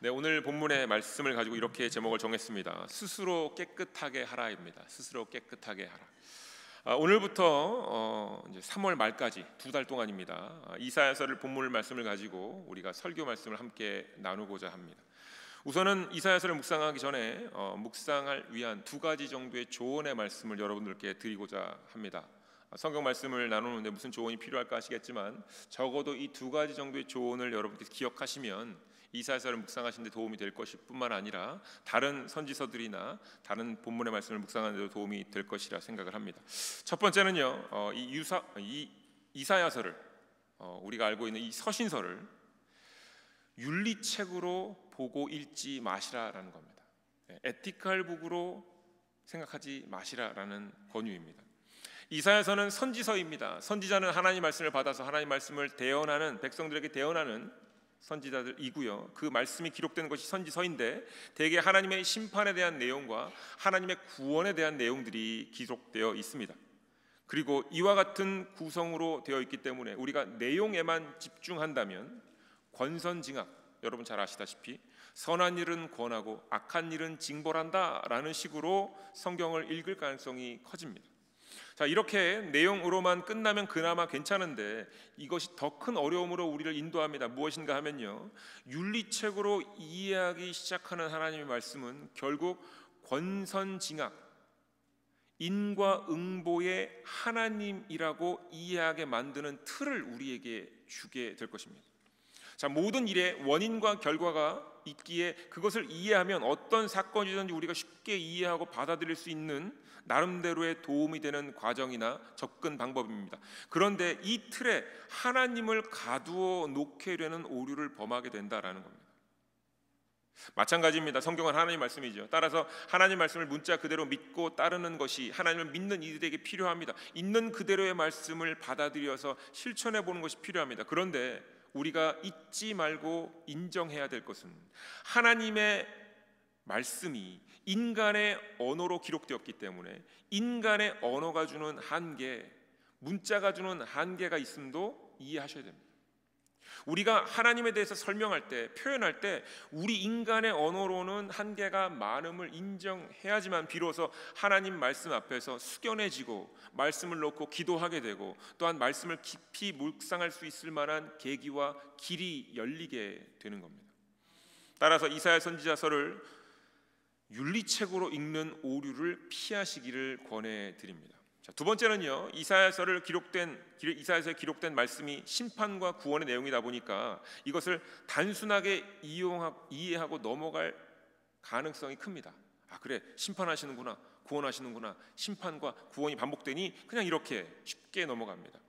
네, 오늘 본문의 말씀을 가지고 이렇게 제목을 정했습니다. 스스로 깨끗하게 하라입니다. 스스로 깨끗하게 하라. 오늘부터 이제 3월 말까지 2달 동안입니다. 이사야서를 본문 말씀을 가지고 우리가 설교 말씀을 함께 나누고자 합니다. 우선은 이사야서를 묵상하기 전에 묵상할 위한 2가지 정도의 조언의 말씀을 여러분들께 드리고자 합니다. 성경 말씀을 나누는데 무슨 조언이 필요할까 하시겠지만 적어도 이 2가지 정도의 조언을 여러분께서 기억하시면 이사야서를 묵상하시는 데 도움이 될 것일 뿐만 아니라 다른 선지서들이나 다른 본문의 말씀을 묵상하는 데도 도움이 될 것이라 생각을 합니다. 첫 번째는요, 이 이사야서를 우리가 알고 있는 이 서신서를 윤리책으로 보고 읽지 마시라라는 겁니다. 에티컬 북으로 생각하지 마시라라는 권유입니다. 이사야서는 선지서입니다. 선지자는 하나님 말씀을 받아서 하나님 말씀을 대언하는, 백성들에게 대언하는 선지자들이고요. 그 말씀이 기록된 것이 선지서인데 대개 하나님의 심판에 대한 내용과 하나님의 구원에 대한 내용들이 기록되어 있습니다. 그리고 이와 같은 구성으로 되어 있기 때문에 우리가 내용에만 집중한다면 권선징악, 여러분 잘 아시다시피 선한 일은 권하고 악한 일은 징벌한다라는 식으로 성경을 읽을 가능성이 커집니다. 자, 이렇게 내용으로만 끝나면 그나마 괜찮은데 이것이 더 큰 어려움으로 우리를 인도합니다. 무엇인가 하면요, 윤리책으로 이해하기 시작하는 하나님의 말씀은 결국 권선징악, 인과응보의 하나님이라고 이해하게 만드는 틀을 우리에게 주게 될 것입니다. 자, 모든 일의 원인과 결과가 있기에 그것을 이해하면 어떤 사건이든지 우리가 쉽게 이해하고 받아들일 수 있는 나름대로의 도움이 되는 과정이나 접근 방법입니다. 그런데 이 틀에 하나님을 가두어 놓게 되는 오류를 범하게 된다라는 겁니다. 마찬가지입니다. 성경은 하나님 말씀이죠. 따라서 하나님 말씀을 문자 그대로 믿고 따르는 것이 하나님을 믿는 이들에게 필요합니다. 있는 그대로의 말씀을 받아들여서 실천해 보는 것이 필요합니다. 그런데 우리가 잊지 말고 인정해야 될 것은 하나님의 말씀이 인간의 언어로 기록되었기 때문에 인간의 언어가 주는 한계, 문자가 주는 한계가 있음도 이해하셔야 됩니다. 우리가 하나님에 대해서 설명할 때, 표현할 때 우리 인간의 언어로는 한계가 많음을 인정해야지만 비로소 하나님 말씀 앞에서 숙연해지고 말씀을 놓고 기도하게 되고 또한 말씀을 깊이 묵상할 수 있을 만한 계기와 길이 열리게 되는 겁니다. 따라서 이사야 선지자서를 윤리책으로 읽는 오류를 피하시기를 권해드립니다. 자, 두 번째는요, 이사야서에 기록된 말씀이 심판과 구원의 내용이다 보니까 이것을 단순하게 이해하고 넘어갈 가능성이 큽니다. 아, 그래, 심판하시는구나, 구원하시는구나, 심판과 구원이 반복되니 그냥 이렇게 쉽게 넘어갑니다.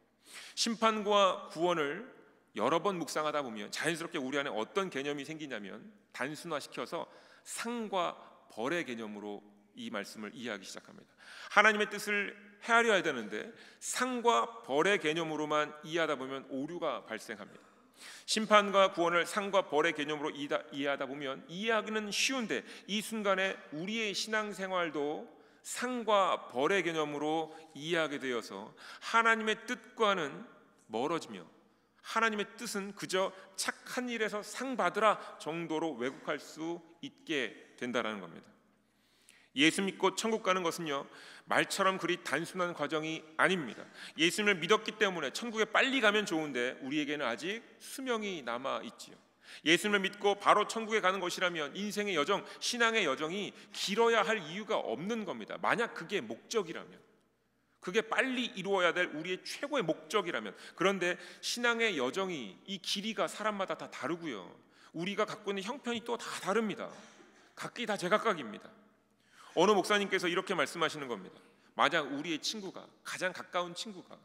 심판과 구원을 여러 번 묵상하다 보면 자연스럽게 우리 안에 어떤 개념이 생기냐면 단순화시켜서 상과 벌의 개념으로 이 말씀을 이해하기 시작합니다. 하나님의 뜻을 헤아려야 되는데 상과 벌의 개념으로만 이해하다 보면 오류가 발생합니다. 심판과 구원을 상과 벌의 개념으로 이해하다 보면 이해하기는 쉬운데 이 순간에 우리의 신앙생활도 상과 벌의 개념으로 이해하게 되어서 하나님의 뜻과는 멀어지며 하나님의 뜻은 그저 착한 일에서 상 받으라 정도로 왜곡할 수 있게 된다는 겁니다. 예수 믿고 천국 가는 것은요, 말처럼 그리 단순한 과정이 아닙니다. 예수님을 믿었기 때문에 천국에 빨리 가면 좋은데 우리에게는 아직 수명이 남아 있지요. 예수님을 믿고 바로 천국에 가는 것이라면 인생의 여정, 신앙의 여정이 길어야 할 이유가 없는 겁니다. 만약 그게 목적이라면, 그게 빨리 이루어야 될 우리의 최고의 목적이라면. 그런데 신앙의 여정이, 이 길이가 사람마다 다 다르고요, 우리가 갖고 있는 형편이 또 다 다릅니다. 각기 다 제각각입니다. 어느 목사님께서 이렇게 말씀하시는 겁니다. 만약 우리의 친구가, 가장 가까운 친구가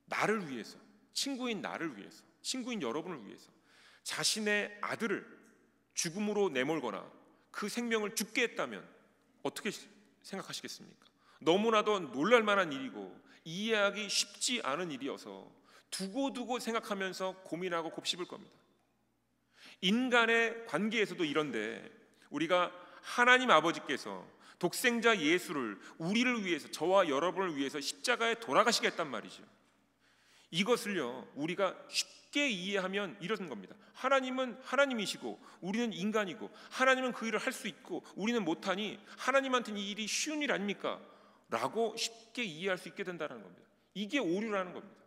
나를 위해서, 친구인 나를 위해서, 친구인 여러분을 위해서 자신의 아들을 죽음으로 내몰거나 그 생명을 죽게 했다면 어떻게 생각하시겠습니까? 너무나도 놀랄만한 일이고 이해하기 쉽지 않은 일이어서 두고두고 생각하면서 고민하고 곱씹을 겁니다. 인간의 관계에서도 이런데 우리가 하나님 아버지께서 독생자 예수를 우리를 위해서, 저와 여러분을 위해서 십자가에 돌아가시겠단 말이죠. 이것을요, 우리가 쉽게 이해하면 이런 겁니다. 하나님은 하나님이시고 우리는 인간이고 하나님은 그 일을 할 수 있고 우리는 못하니 하나님한테는 이 일이 쉬운 일 아닙니까? 라고 쉽게 이해할 수 있게 된다는 겁니다. 이게 오류라는 겁니다.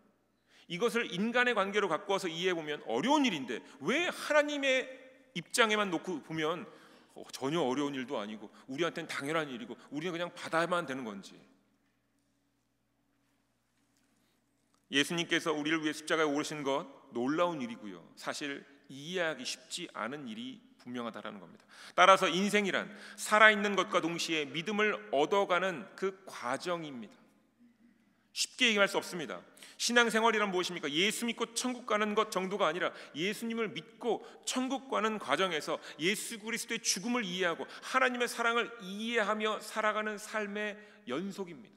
이것을 인간의 관계로 갖고 와서 이해해보면 어려운 일인데 왜 하나님의 입장에만 놓고 보면 전혀 어려운 일도 아니고 우리한테는 당연한 일이고 우리는 그냥 받아야만 되는 건지. 예수님께서 우리를 위해 십자가에 오르신 것 놀라운 일이고요, 사실 이해하기 쉽지 않은 일이 분명하다라는 겁니다. 따라서 인생이란 살아있는 것과 동시에 믿음을 얻어가는 그 과정입니다. 쉽게 얘기할 수 없습니다. 신앙생활이란 무엇입니까? 예수 믿고 천국 가는 것 정도가 아니라 예수님을 믿고 천국 가는 과정에서 예수 그리스도의 죽음을 이해하고 하나님의 사랑을 이해하며 살아가는 삶의 연속입니다.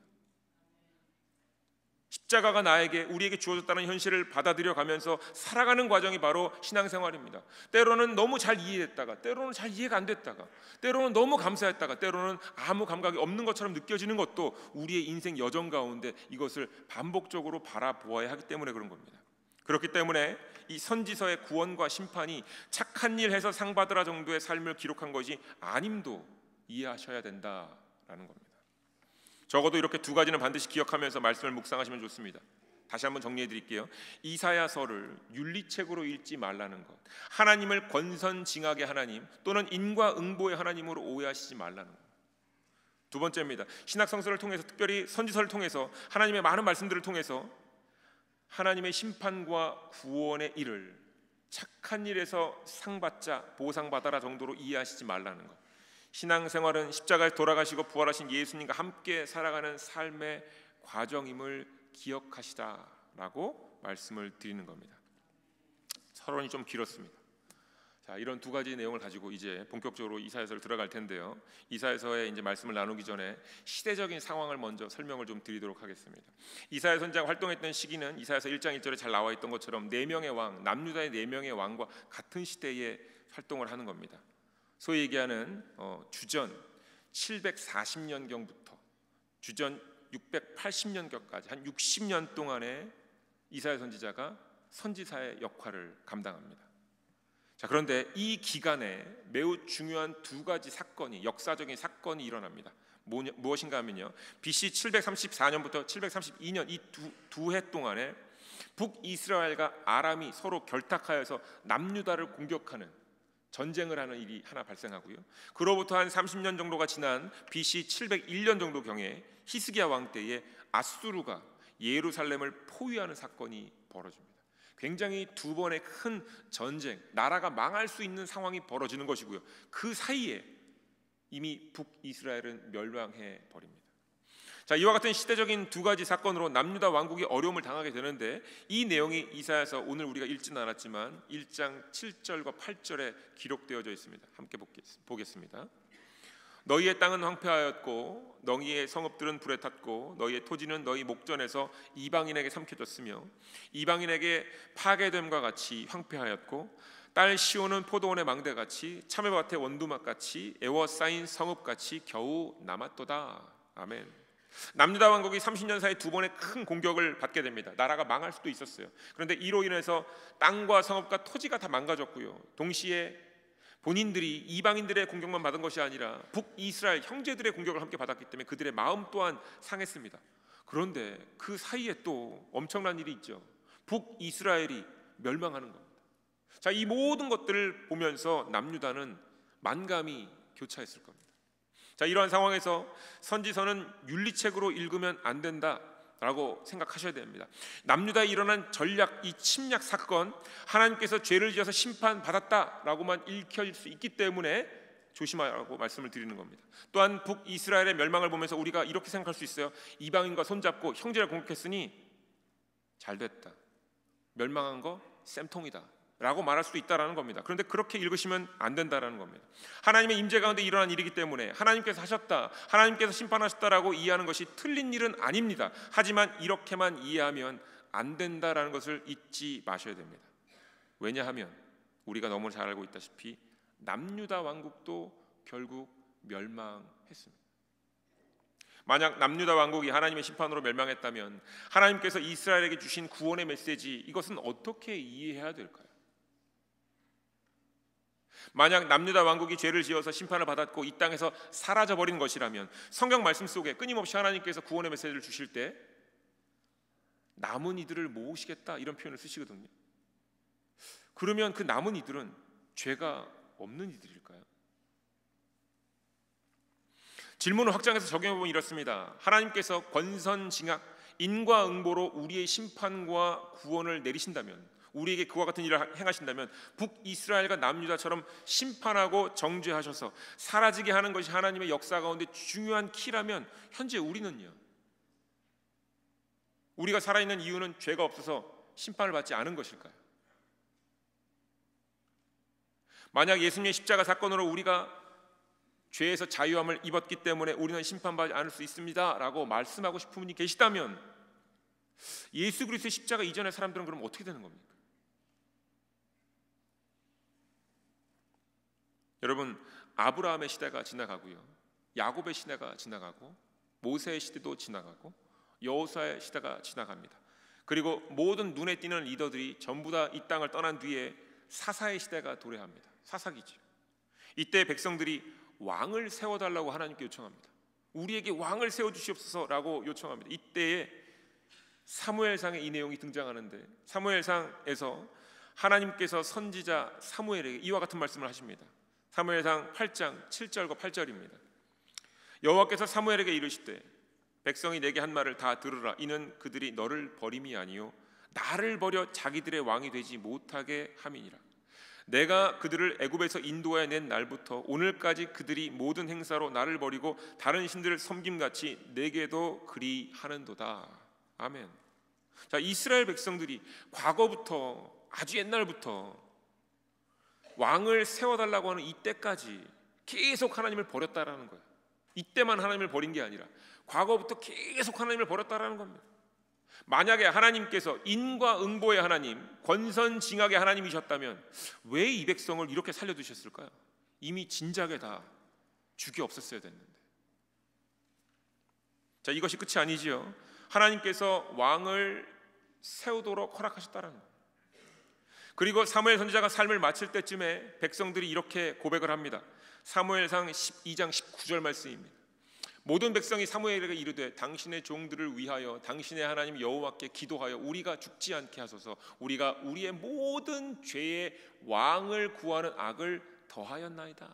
십자가가 우리에게 주어졌다는 현실을 받아들여 가면서 살아가는 과정이 바로 신앙생활입니다. 때로는 너무 잘 이해했다가, 때로는 잘 이해가 안 됐다가, 때로는 너무 감사했다가, 때로는 아무 감각이 없는 것처럼 느껴지는 것도 우리의 인생 여정 가운데 이것을 반복적으로 바라보아야 하기 때문에 그런 겁니다. 그렇기 때문에 이 선지서의 구원과 심판이 착한 일 해서 상 받으라 정도의 삶을 기록한 것이 아님도 이해하셔야 된다라는 겁니다. 적어도 이렇게 두 가지는 반드시 기억하면서 말씀을 묵상하시면 좋습니다. 다시 한번 정리해 드릴게요. 이사야서를 윤리책으로 읽지 말라는 것, 하나님을 권선징악의 하나님 또는 인과응보의 하나님으로 오해하시지 말라는 것. 두 번째입니다. 신학성서를 통해서, 특별히 선지서를 통해서 하나님의 많은 말씀들을 통해서 하나님의 심판과 구원의 일을 착한 일에서 상받자, 보상받아라 정도로 이해하시지 말라는 것. 신앙생활은 십자가에 돌아가시고 부활하신 예수님과 함께 살아가는 삶의 과정임을 기억하시다라고 말씀을 드리는 겁니다. 서론이 좀 길었습니다. 자, 이런 두 가지 내용을 가지고 이제 본격적으로 이사야서를 들어갈 텐데요. 이사야서의 이제 말씀을 나누기 전에 시대적인 상황을 먼저 설명을 좀 드리도록 하겠습니다. 이사야 선지자가 활동했던 시기는 이사야서 1장 1절에 잘 나와 있던 것처럼 4명의 왕, 남유다의 4명의 왕과 같은 시대에 활동을 하는 겁니다. 소위 얘기하는 주전 740년경부터 주전 680년경까지 한 60년 동안의 이사야 선지자가 선지사의 역할을 감당합니다. 자, 그런데 이 기간에 매우 중요한 두 가지 사건이, 역사적인 사건이 일어납니다. 무엇인가 하면요, BC 734년부터 732년 이 두 해 동안에 북이스라엘과 아람이 서로 결탁하여서 남유다를 공격하는 전쟁을 하는 일이 하나 발생하고요, 그로부터 한 30년 정도가 지난 BC 701년 정도 경에 히스기야 왕 때에 아수르가 예루살렘을 포위하는 사건이 벌어집니다. 굉장히 두 번의 큰 전쟁, 나라가 망할 수 있는 상황이 벌어지는 것이고요, 그 사이에 이미 북이스라엘은 멸망해 버립니다. 자, 이와 같은 시대적인 두 가지 사건으로 남유다 왕국이 어려움을 당하게 되는데, 이 내용이 이사야서 오늘 우리가 읽지는 않았지만 1장 7절과 8절에 기록되어져 있습니다. 함께 보겠습니다. 너희의 땅은 황폐하였고 너희의 성읍들은 불에 탔고 너희의 토지는 너희 목전에서 이방인에게 삼켜졌으며 이방인에게 파괴됨과 같이 황폐하였고 딸 시온은 포도원의 망대같이 참외밭의 원두막같이 에워싸인 성읍같이 겨우 남았도다. 아멘. 남유다 왕국이 30년 사이 두 번의 큰 공격을 받게 됩니다. 나라가 망할 수도 있었어요. 그런데 이로 인해서 땅과 성읍과 토지가 다 망가졌고요, 동시에 본인들이 이방인들의 공격만 받은 것이 아니라 북이스라엘 형제들의 공격을 함께 받았기 때문에 그들의 마음 또한 상했습니다. 그런데 그 사이에 또 엄청난 일이 있죠. 북이스라엘이 멸망하는 겁니다. 자, 이 모든 것들을 보면서 남유다는 만감이 교차했을 겁니다. 자, 이러한 상황에서 선지서는 윤리책으로 읽으면 안 된다라고 생각하셔야 됩니다. 남유다에 일어난 전략, 이 침략 사건, 하나님께서 죄를 지어서 심판받았다라고만 읽힐 수 있기 때문에 조심하라고 말씀을 드리는 겁니다. 또한 북이스라엘의 멸망을 보면서 우리가 이렇게 생각할 수 있어요. 이방인과 손잡고 형제를 공격했으니 잘됐다, 멸망한 거 쌤통이다 라고 말할 수도 있다라는 겁니다. 그런데 그렇게 읽으시면 안 된다라는 겁니다. 하나님의 임재 가운데 일어난 일이기 때문에 하나님께서 하셨다, 하나님께서 심판하셨다라고 이해하는 것이 틀린 일은 아닙니다. 하지만 이렇게만 이해하면 안 된다라는 것을 잊지 마셔야 됩니다. 왜냐하면 우리가 너무 잘 알고 있다시피 남유다 왕국도 결국 멸망했습니다. 만약 남유다 왕국이 하나님의 심판으로 멸망했다면 하나님께서 이스라엘에게 주신 구원의 메시지, 이것은 어떻게 이해해야 될까요? 만약 남유다 왕국이 죄를 지어서 심판을 받았고 이 땅에서 사라져버린 것이라면 성경 말씀 속에 끊임없이 하나님께서 구원의 메시지를 주실 때 남은 이들을 모으시겠다 이런 표현을 쓰시거든요. 그러면 그 남은 이들은 죄가 없는 이들일까요? 질문을 확장해서 적용해보면 이렇습니다. 하나님께서 권선징악, 인과응보로 우리의 심판과 구원을 내리신다면, 우리에게 그와 같은 일을 행하신다면 북이스라엘과 남유다처럼 심판하고 정죄하셔서 사라지게 하는 것이 하나님의 역사 가운데 중요한 키라면 현재 우리는요, 우리가 살아있는 이유는 죄가 없어서 심판을 받지 않은 것일까요? 만약 예수님의 십자가 사건으로 우리가 죄에서 자유함을 입었기 때문에 우리는 심판받지 않을 수 있습니다 라고 말씀하고 싶은 분이 계시다면 예수 그리스도의 십자가 이전의 사람들은 그럼 어떻게 되는 겁니까? 여러분, 아브라함의 시대가 지나가고요, 야곱의 시대가 지나가고, 모세의 시대도 지나가고, 여호수아의 시대가 지나갑니다. 그리고 모든 눈에 띄는 리더들이 전부 다 이 땅을 떠난 뒤에 사사의 시대가 도래합니다. 사사기죠. 이때 백성들이 왕을 세워달라고 하나님께 요청합니다. 우리에게 왕을 세워주시옵소서라고 요청합니다. 이때에 사무엘상에 이 내용이 등장하는데, 사무엘상에서 하나님께서 선지자 사무엘에게 이와 같은 말씀을 하십니다. 사무엘상 8장 7절과 8절입니다. 여호와께서 사무엘에게 이르시되 백성이 내게 한 말을 다 들으라. 이는 그들이 너를 버림이 아니요 나를 버려 자기들의 왕이 되지 못하게 함이니라. 내가 그들을 애굽에서 인도하여 낸 날부터 오늘까지 그들이 모든 행사로 나를 버리고 다른 신들을 섬김같이 내게도 그리 하는도다. 아멘. 자, 이스라엘 백성들이 과거부터, 아주 옛날부터 왕을 세워달라고 하는 이때까지 계속 하나님을 버렸다라는 거예요. 이때만 하나님을 버린 게 아니라 과거부터 계속 하나님을 버렸다라는 겁니다. 만약에 하나님께서 인과응보의 하나님, 권선징악의 하나님이셨다면 왜 이 백성을 이렇게 살려두셨을까요? 이미 진작에 다 죽여 없었어야 됐는데. 자, 이것이 끝이 아니지요. 하나님께서 왕을 세우도록 허락하셨다는 거예요. 그리고 사무엘 선지자가 삶을 마칠 때쯤에 백성들이 이렇게 고백을 합니다. 사무엘상 12장 19절 말씀입니다. 모든 백성이 사무엘에게 이르되 당신의 종들을 위하여 당신의 하나님 여호와께 기도하여 우리가 죽지 않게 하소서. 우리가 우리의 모든 죄의 왕을 구하는 악을 더하였나이다.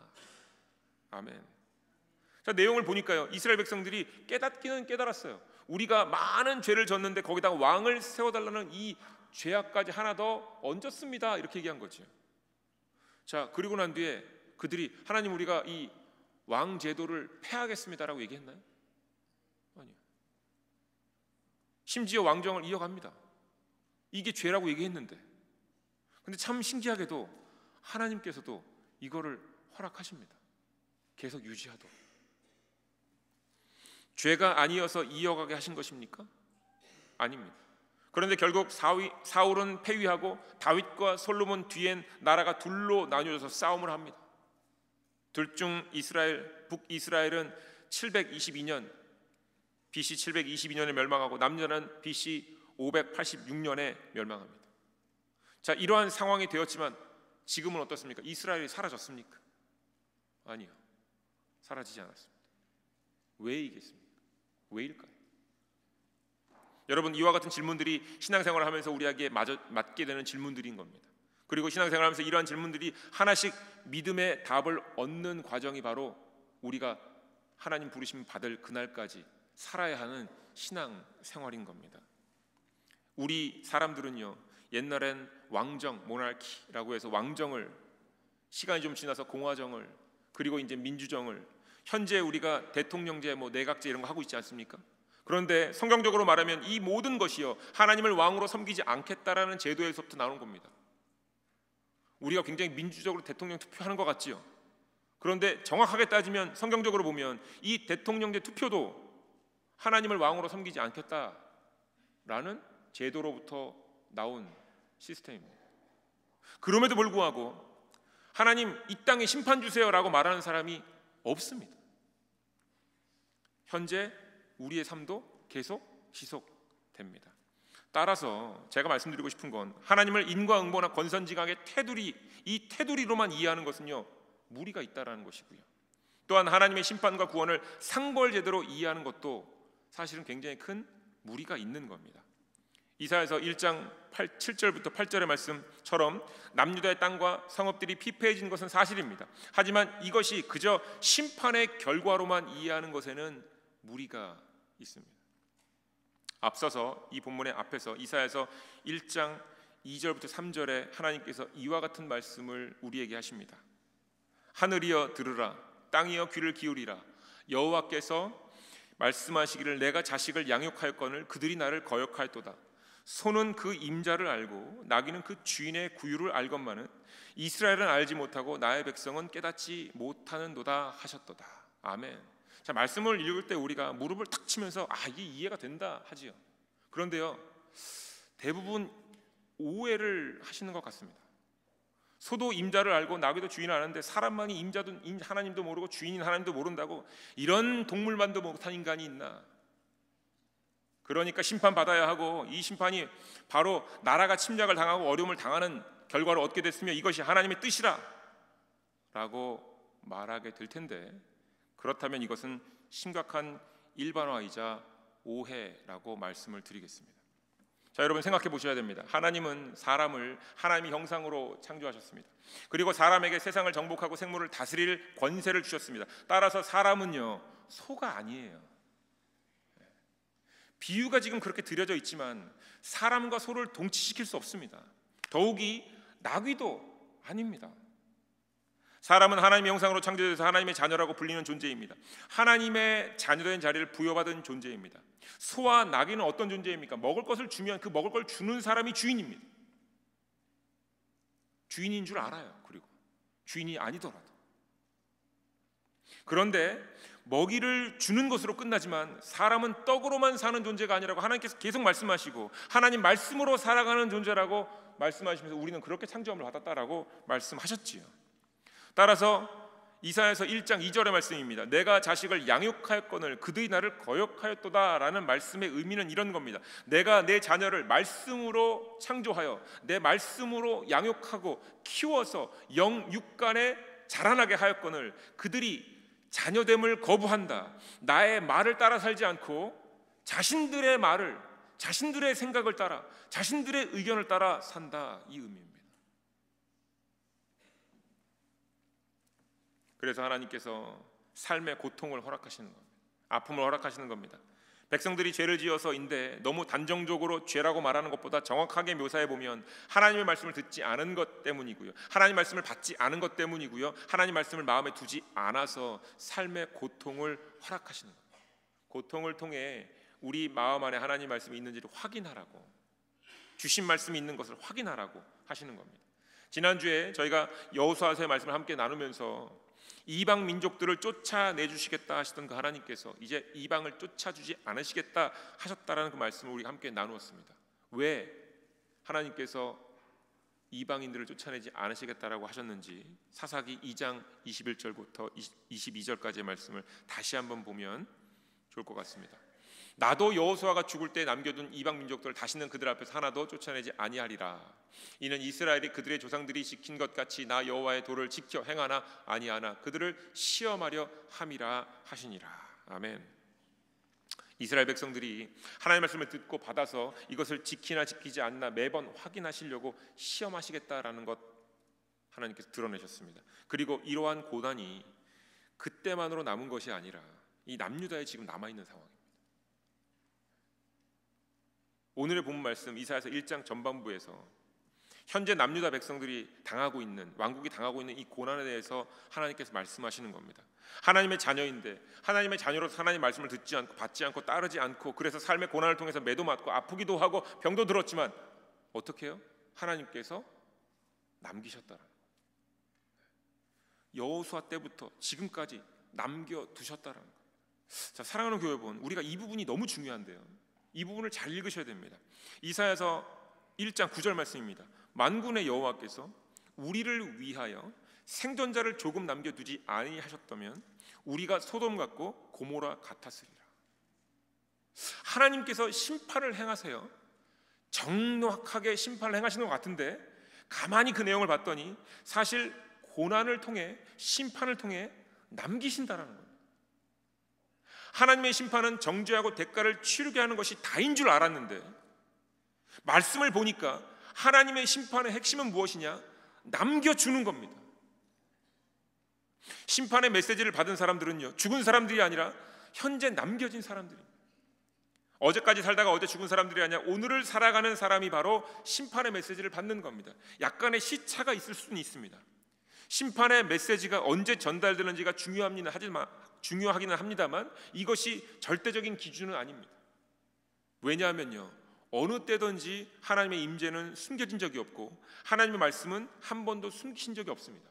아멘. 자, 내용을 보니까요, 이스라엘 백성들이 깨닫기는 깨달았어요. 우리가 많은 죄를 졌는데 거기다 왕을 세워달라는 이 죄악까지 하나 더 얹었습니다 이렇게 얘기한 거죠. 자, 그리고 난 뒤에 그들이 하나님 우리가 이 왕 제도를 폐하겠습니다라고 얘기했나요? 아니요. 심지어 왕정을 이어갑니다. 이게 죄라고 얘기했는데, 근데 참 신기하게도 하나님께서도 이거를 허락하십니다. 계속 유지하도록. 죄가 아니어서 이어가게 하신 것입니까? 아닙니다. 그런데 결국 사울은 패위하고 다윗과 솔로몬 뒤엔 나라가 둘로 나뉘어서 싸움을 합니다. 둘 중 북이스라엘은 722년 BC 722년에 멸망하고 남유다는 BC 586년에 멸망합니다. 자, 이러한 상황이 되었지만 지금은 어떻습니까? 이스라엘이 사라졌습니까? 아니요, 사라지지 않았습니다. 왜이겠습니까? 왜일까요? 여러분, 이와 같은 질문들이 신앙생활을 하면서 우리에게 맞게 되는 질문들인 겁니다. 그리고 신앙생활을 하면서 이러한 질문들이 하나씩 믿음의 답을 얻는 과정이 바로 우리가 하나님 부르심 받을 그날까지 살아야 하는 신앙생활인 겁니다. 우리 사람들은요, 옛날엔 왕정, 모나키라고 해서 왕정을, 시간이 좀 지나서 공화정을, 그리고 이제 민주정을, 현재 우리가 대통령제, 내각제 이런 거 하고 있지 않습니까? 그런데 성경적으로 말하면 이 모든 것이요, 하나님을 왕으로 섬기지 않겠다라는 제도에서부터 나오는 겁니다. 우리가 굉장히 민주적으로 대통령 투표하는 것 같지요. 그런데 정확하게 따지면 성경적으로 보면 이 대통령제 투표도 하나님을 왕으로 섬기지 않겠다라는 제도로부터 나온 시스템입니다. 그럼에도 불구하고 하나님 이 땅에 심판 주세요라고 말하는 사람이 없습니다. 현재 우리의 삶도 계속 지속됩니다. 따라서 제가 말씀드리고 싶은 건 하나님을 인과응보나 권선징악의 테두리, 이 테두리로만 이해하는 것은요 무리가 있다라는 것이고요. 또한 하나님의 심판과 구원을 상벌제대로 이해하는 것도 사실은 굉장히 큰 무리가 있는 겁니다. 이사야서 1장 7절부터 8절의 말씀처럼 남유다의 땅과 성읍들이 피폐해진 것은 사실입니다. 하지만 이것이 그저 심판의 결과로만 이해하는 것에는 무리가 있습니다. 앞서서 이 본문의 앞에서 이사야서 1장 2절부터 3절에 하나님께서 이와 같은 말씀을 우리에게 하십니다. 하늘이여 들으라, 땅이여 귀를 기울이라. 여호와께서 말씀하시기를 내가 자식을 양육하였거늘 그들이 나를 거역하였도다. 소는 그 임자를 알고 나귀는 그 주인의 구유를 알건만은 이스라엘은 알지 못하고 나의 백성은 깨닫지 못하는도다 하셨도다. 아멘. 자, 말씀을 읽을 때 우리가 무릎을 탁 치면서 이게 이해가 된다 하지요. 그런데요 대부분 오해를 하시는 것 같습니다. 소도 임자를 알고 나귀도 주인을 아는데 사람만이 임자도 하나님도 모르고 주인인 하나님도 모른다고, 이런 동물만도 못한 인간이 있나? 그러니까 심판받아야 하고 이 심판이 바로 나라가 침략을 당하고 어려움을 당하는 결과를 얻게 됐으며 이것이 하나님의 뜻이라 라고 말하게 될 텐데, 그렇다면 이것은 심각한 일반화이자 오해라고 말씀을 드리겠습니다. 자, 여러분 생각해 보셔야 됩니다. 하나님은 사람을 하나님의 형상으로 창조하셨습니다. 그리고 사람에게 세상을 정복하고 생물을 다스릴 권세를 주셨습니다. 따라서 사람은요 소가 아니에요. 비유가 지금 그렇게 드려져 있지만 사람과 소를 동치시킬 수 없습니다. 더욱이 나귀도 아닙니다. 사람은 하나님의 형상으로 창조돼서 하나님의 자녀라고 불리는 존재입니다. 하나님의 자녀된 자리를 부여받은 존재입니다. 소와 나귀는 어떤 존재입니까? 먹을 것을 주면 그 먹을 걸 주는 사람이 주인입니다. 주인인 줄 알아요. 그리고 주인이 아니더라도. 그런데 먹이를 주는 것으로 끝나지만 사람은 떡으로만 사는 존재가 아니라고 하나님께서 계속 말씀하시고 하나님 말씀으로 살아가는 존재라고 말씀하시면서 우리는 그렇게 창조함을 받았다라고 말씀하셨지요. 따라서 이사야서 1장 2절의 말씀입니다. 내가 자식을 양육하였거늘 그들이 나를 거역하였도다 라는 말씀의 의미는 이런 겁니다. 내가 내 자녀를 말씀으로 창조하여 내 말씀으로 양육하고 키워서 영육간에 자라나게 하였거늘 그들이 자녀됨을 거부한다. 나의 말을 따라 살지 않고 자신들의 말을, 자신들의 생각을 따라, 자신들의 의견을 따라 산다, 이 의미입니다. 그래서 하나님께서 삶의 고통을 허락하시는 겁니다. 아픔을 허락하시는 겁니다. 백성들이 죄를 지어서인데 너무 단정적으로 죄라고 말하는 것보다 정확하게 묘사해 보면 하나님의 말씀을 듣지 않은 것 때문이고요, 하나님 말씀을 받지 않은 것 때문이고요, 하나님 말씀을 마음에 두지 않아서 삶의 고통을 허락하시는 겁니다. 고통을 통해 우리 마음 안에 하나님 말씀이 있는지를 확인하라고, 주신 말씀이 있는 것을 확인하라고 하시는 겁니다. 지난주에 저희가 여호수아서의 말씀을 함께 나누면서 이방 민족들을 쫓아내 주시겠다 하시던 그 하나님께서 이제 이방을 쫓아주지 않으시겠다 하셨다라는 그 말씀을 우리가 함께 나누었습니다. 왜 하나님께서 이방인들을 쫓아내지 않으시겠다라고 하셨는지 사사기 2장 21절부터 22절까지의 말씀을 다시 한번 보면 좋을 것 같습니다. 나도 여호수아가 죽을 때 남겨둔 이방 민족들을 다시는 그들 앞에서 하나도 쫓아내지 아니하리라. 이는 이스라엘이 그들의 조상들이 지킨 것 같이 나 여호와의 도를 지켜 행하나 아니하나 그들을 시험하려 함이라 하시니라. 아멘. 이스라엘 백성들이 하나님의 말씀을 듣고 받아서 이것을 지키나 지키지 않나 매번 확인하시려고 시험하시겠다라는 것 하나님께서 드러내셨습니다. 그리고 이러한 고난이 그때만으로 남은 것이 아니라 이 남유다에 지금 남아있는 상황입니다. 오늘의 본문 말씀 이사야서 1장 전반부에서 현재 남유다 백성들이 당하고 있는, 왕국이 당하고 있는 이 고난에 대해서 하나님께서 말씀하시는 겁니다. 하나님의 자녀인데 하나님의 자녀로서 하나님 말씀을 듣지 않고 받지 않고 따르지 않고 그래서 삶의 고난을 통해서 매도 맞고 아프기도 하고 병도 들었지만 어떻게 해요? 하나님께서 남기셨다는 거예요. 여호수아 때부터 지금까지 남겨두셨다는 거예요. 자, 사랑하는 교회 여러분, 우리가 이 부분이 너무 중요한데요, 이 부분을 잘 읽으셔야 됩니다. 이사야서 1장 9절 말씀입니다. 만군의 여호와께서 우리를 위하여 생존자를 조금 남겨두지 아니하셨다면 우리가 소돔 같고 고모라 같았으리라. 하나님께서 심판을 행하세요. 정확하게 심판을 행하시는 것 같은데 가만히 그 내용을 봤더니 사실 고난을 통해, 심판을 통해 남기신다라는 거예요. 하나님의 심판은 정죄하고 대가를 치르게 하는 것이 다인 줄 알았는데 말씀을 보니까 하나님의 심판의 핵심은 무엇이냐? 남겨주는 겁니다. 심판의 메시지를 받은 사람들은요, 죽은 사람들이 아니라 현재 남겨진 사람들입니다. 어제까지 살다가 어제 죽은 사람들이 아니라 오늘을 살아가는 사람이 바로 심판의 메시지를 받는 겁니다. 약간의 시차가 있을 수는 있습니다. 심판의 메시지가 언제 전달되는지가 중요하기는 합니다만 이것이 절대적인 기준은 아닙니다. 왜냐하면요, 어느 때든지 하나님의 임재는 숨겨진 적이 없고 하나님의 말씀은 한 번도 숨기신 적이 없습니다.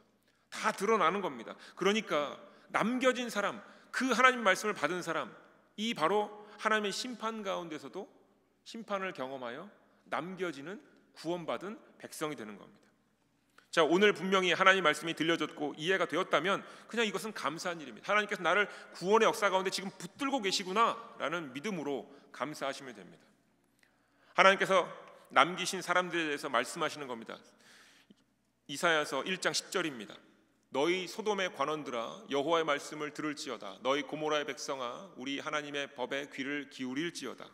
다 드러나는 겁니다. 그러니까 남겨진 사람, 그 하나님 말씀을 받은 사람, 이 바로 하나님의 심판 가운데서도 심판을 경험하여 남겨지는 구원받은 백성이 되는 겁니다. 자, 오늘 분명히 하나님 말씀이 들려졌고 이해가 되었다면 그냥 이것은 감사한 일입니다. 하나님께서 나를 구원의 역사 가운데 지금 붙들고 계시구나 라는 믿음으로 감사하시면 됩니다. 하나님께서 남기신 사람들에 대해서 말씀하시는 겁니다. 이사야서 1장 10절입니다. 너희 소돔의 관원들아 여호와의 말씀을 들을지어다. 너희 고모라의 백성아 우리 하나님의 법에 귀를 기울일지어다.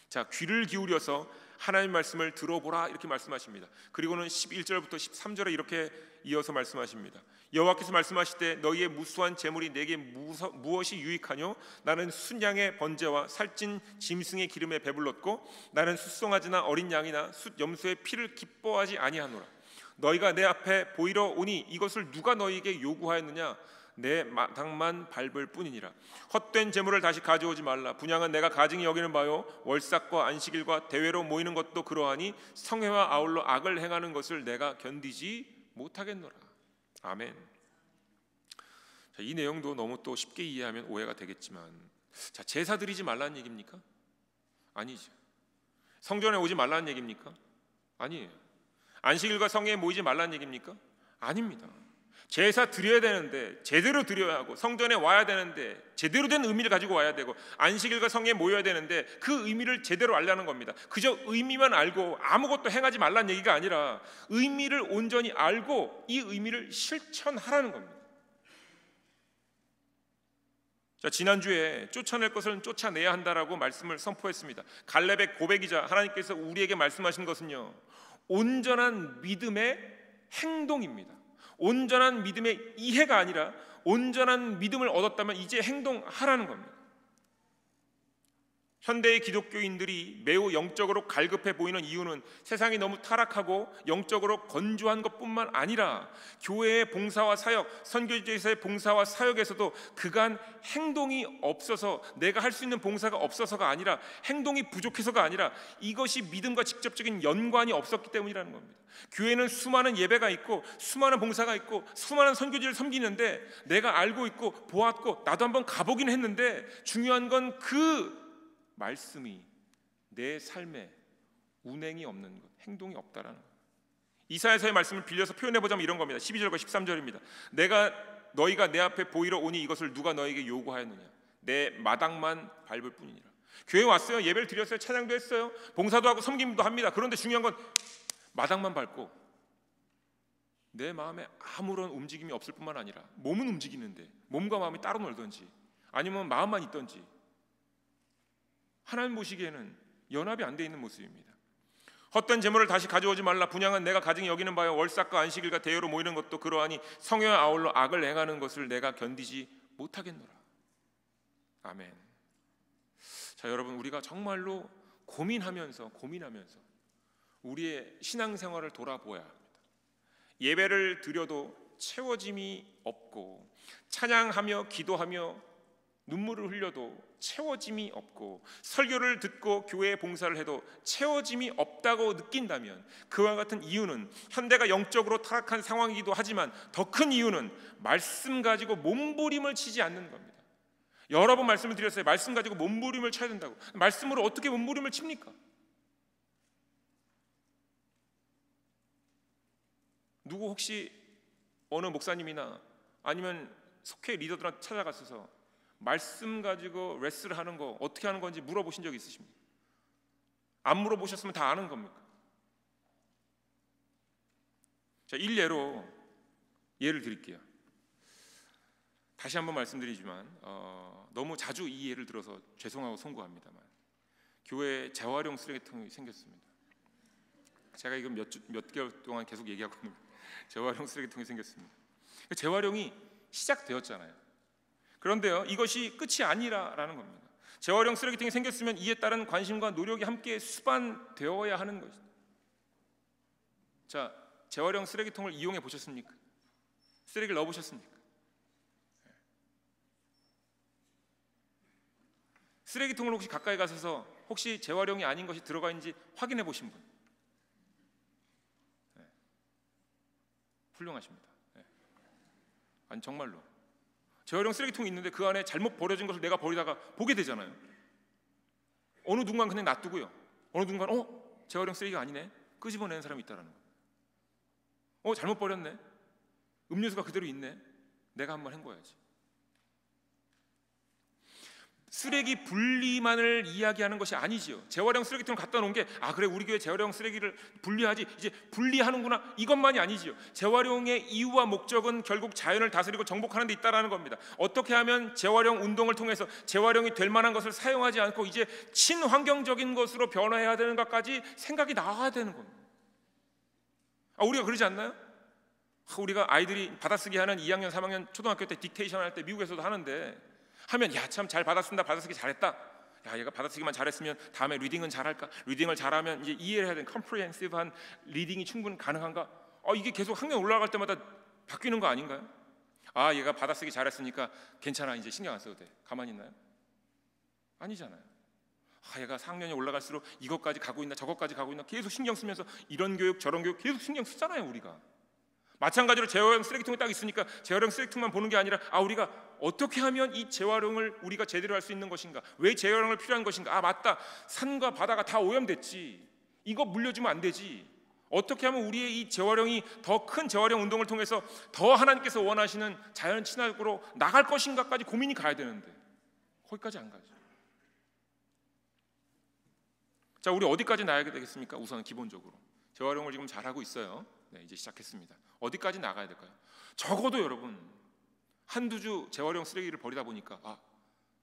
자, 귀를 기울여서 하나님 말씀을 들어보라 이렇게 말씀하십니다. 그리고는 11절부터 13절에 이렇게 이어서 말씀하십니다. 여호와께서 말씀하시되 너희의 무수한 재물이 내게 무엇이 유익하뇨? 나는 순양의 번제와 살찐 짐승의 기름에 배불렀고 나는 숫송아지나 어린 양이나 숫 염소의 피를 기뻐하지 아니하노라. 너희가 내 앞에 보이러 오니 이것을 누가 너희에게 요구하였느냐? 내 마당만 밟을 뿐이니라. 헛된 재물을 다시 가져오지 말라. 분향은 내가 가증히 여기는 바요 월삭과 안식일과 대회로 모이는 것도 그러하니 성회와 아울러 악을 행하는 것을 내가 견디지 못하겠노라. 아멘. 자, 이 내용도 너무 또 쉽게 이해하면 오해가 되겠지만, 자, 제사 드리지 말라는 얘기입니까? 아니죠. 성전에 오지 말라는 얘기입니까? 아니에요. 안식일과 성회에 모이지 말라는 얘기입니까? 아닙니다. 제사 드려야 되는데 제대로 드려야 하고, 성전에 와야 되는데 제대로 된 의미를 가지고 와야 되고, 안식일과 성회에 모여야 되는데 그 의미를 제대로 알려는 겁니다. 그저 의미만 알고 아무것도 행하지 말라는 얘기가 아니라 의미를 온전히 알고 이 의미를 실천하라는 겁니다. 자, 지난주에 쫓아낼 것을 쫓아내야 한다라고 말씀을 선포했습니다. 갈렙의 고백이자 하나님께서 우리에게 말씀하신 것은요, 온전한 믿음의 행동입니다. 온전한 믿음의 이해가 아니라 온전한 믿음을 얻었다면 이제 행동하라는 겁니다. 현대의 기독교인들이 매우 영적으로 갈급해 보이는 이유는 세상이 너무 타락하고 영적으로 건조한 것뿐만 아니라 교회의 봉사와 사역, 선교지에서의 봉사와 사역에서도 그간 행동이 없어서, 내가 할 수 있는 봉사가 없어서가 아니라, 행동이 부족해서가 아니라 이것이 믿음과 직접적인 연관이 없었기 때문이라는 겁니다. 교회는 수많은 예배가 있고 수많은 봉사가 있고 수많은 선교지를 섬기는데 내가 알고 있고 보았고 나도 한번 가보긴 했는데 중요한 건 그 말씀이 내 삶에 운행이 없는 것, 행동이 없다라는 것. 이사야서의 말씀을 빌려서 표현해보자면 이런 겁니다. 12절과 13절입니다. 너희가 내 앞에 보이러 오니 이것을 누가 너에게 요구하였느냐? 내 마당만 밟을 뿐이니라. 교회 왔어요. 예배를 드렸어요. 찬양도 했어요. 봉사도 하고 섬김도 합니다. 그런데 중요한 건 마당만 밟고 내 마음에 아무런 움직임이 없을 뿐만 아니라 몸은 움직이는데 몸과 마음이 따로 놀든지 아니면 마음만 있든지 하나님 보시기에는 연합이 안 돼 있는 모습입니다. 헛된 재물을 다시 가져오지 말라. 분향은 내가 가증히 여기는 바요 월삭과 안식일과 대회로 모이는 것도 그러하니 성회와 아울러 악을 행하는 것을 내가 견디지 못하겠노라. 아멘. 자, 여러분, 우리가 정말로 고민하면서 우리의 신앙생활을 돌아보아야 합니다. 예배를 드려도 채워짐이 없고, 찬양하며 기도하며 눈물을 흘려도 채워짐이 없고, 설교를 듣고 교회에 봉사를 해도 채워짐이 없다고 느낀다면 그와 같은 이유는 현대가 영적으로 타락한 상황이기도 하지만 더 큰 이유는 말씀 가지고 몸부림을 치지 않는 겁니다. 여러 번 말씀을 드렸어요. 말씀 가지고 몸부림을 쳐야 된다고. 말씀으로 어떻게 몸부림을 칩니까? 누구 혹시 어느 목사님이나 아니면 속회 리더들한테 찾아가셔서 말씀 가지고 레슨을 하는 거 어떻게 하는 건지 물어보신 적 있으십니까? 안 물어보셨으면 다 아는 겁니까? 자, 일례로 예를 드릴게요. 다시 한번 말씀드리지만 너무 자주 이 예를 들어서 죄송하고 송구합니다만, 교회에 재활용 쓰레기통이 생겼습니다. 제가 이거 몇 개월 동안 계속 얘기하고 있는 거예요. 재활용 쓰레기통이 생겼습니다. 재활용이 시작되었잖아요. 그런데요, 이것이 끝이 아니라라는 겁니다. 재활용 쓰레기통이 생겼으면 이에 따른 관심과 노력이 함께 수반되어야 하는 것이죠. 자, 재활용 쓰레기통을 이용해 보셨습니까? 쓰레기를 넣어 보셨습니까? 쓰레기통을 혹시 가까이 가셔서 혹시 재활용이 아닌 것이 들어가 있는지 확인해 보신 분? 네. 훌륭하십니다. 네. 아니 정말로 재활용 쓰레기통이 있는데 그 안에 잘못 버려진 것을 내가 버리다가 보게 되잖아요. 어느 누군가 그냥 놔두고요, 어느 누군가 재활용 쓰레기가 아니네, 끄집어내는 사람이 있다라는 거. 잘못 버렸네, 음료수가 그대로 있네, 내가 한번 헹궈야지. 쓰레기 분리만을 이야기하는 것이 아니지요. 재활용 쓰레기통을 갖다 놓은 게 그래 우리 교회 재활용 쓰레기를 분리하지, 이제 분리하는구나, 이것만이 아니지요. 재활용의 이유와 목적은 결국 자연을 다스리고 정복하는 데 있다라는 겁니다. 어떻게 하면 재활용 운동을 통해서 재활용이 될 만한 것을 사용하지 않고 이제 친환경적인 것으로 변화해야 되는 것까지 생각이 나와야 되는 겁니다. 우리가 그러지 않나요? 우리가 아이들이 받아쓰기 하는 2학년 3학년 초등학교 때 딕테이션 할 때 미국에서도 하는데, 하면 야 참 잘 받아쓴다, 받아쓰기 잘했다, 야 얘가 받아쓰기만 잘했으면 다음에 리딩은 잘할까, 리딩을 잘하면 이제 이해를 해야 되는 컴프리헨시브한 리딩이 충분히 가능한가. 이게 계속 학년 올라갈 때마다 바뀌는 거 아닌가요? 얘가 받아쓰기 잘했으니까 괜찮아, 이제 신경 안 써도 돼. 가만히 있나요? 아니잖아요. 얘가 4학년이 올라갈수록 이것까지 가고 있나 저것까지 가고 있나 계속 신경 쓰면서 이런 교육 저런 교육 계속 신경 쓰잖아요. 우리가 마찬가지로 재활용 쓰레기통이 딱 있으니까 재활용 쓰레기통만 보는 게 아니라 우리가 어떻게 하면 이 재활용을 우리가 제대로 할 수 있는 것인가, 왜 재활용을 필요한 것인가. 맞다, 산과 바다가 다 오염됐지, 이거 물려주면 안 되지. 어떻게 하면 우리의 이 재활용이 더 큰 재활용 운동을 통해서 더 하나님께서 원하시는 자연 친화적으로 나갈 것인가까지 고민이 가야 되는데 거기까지 안 가죠. 자, 우리 어디까지 나가야 되겠습니까? 우선 기본적으로 재활용을 지금 잘하고 있어요. 네, 이제 시작했습니다. 어디까지 나가야 될까요? 적어도 여러분 한두 주 재활용 쓰레기를 버리다 보니까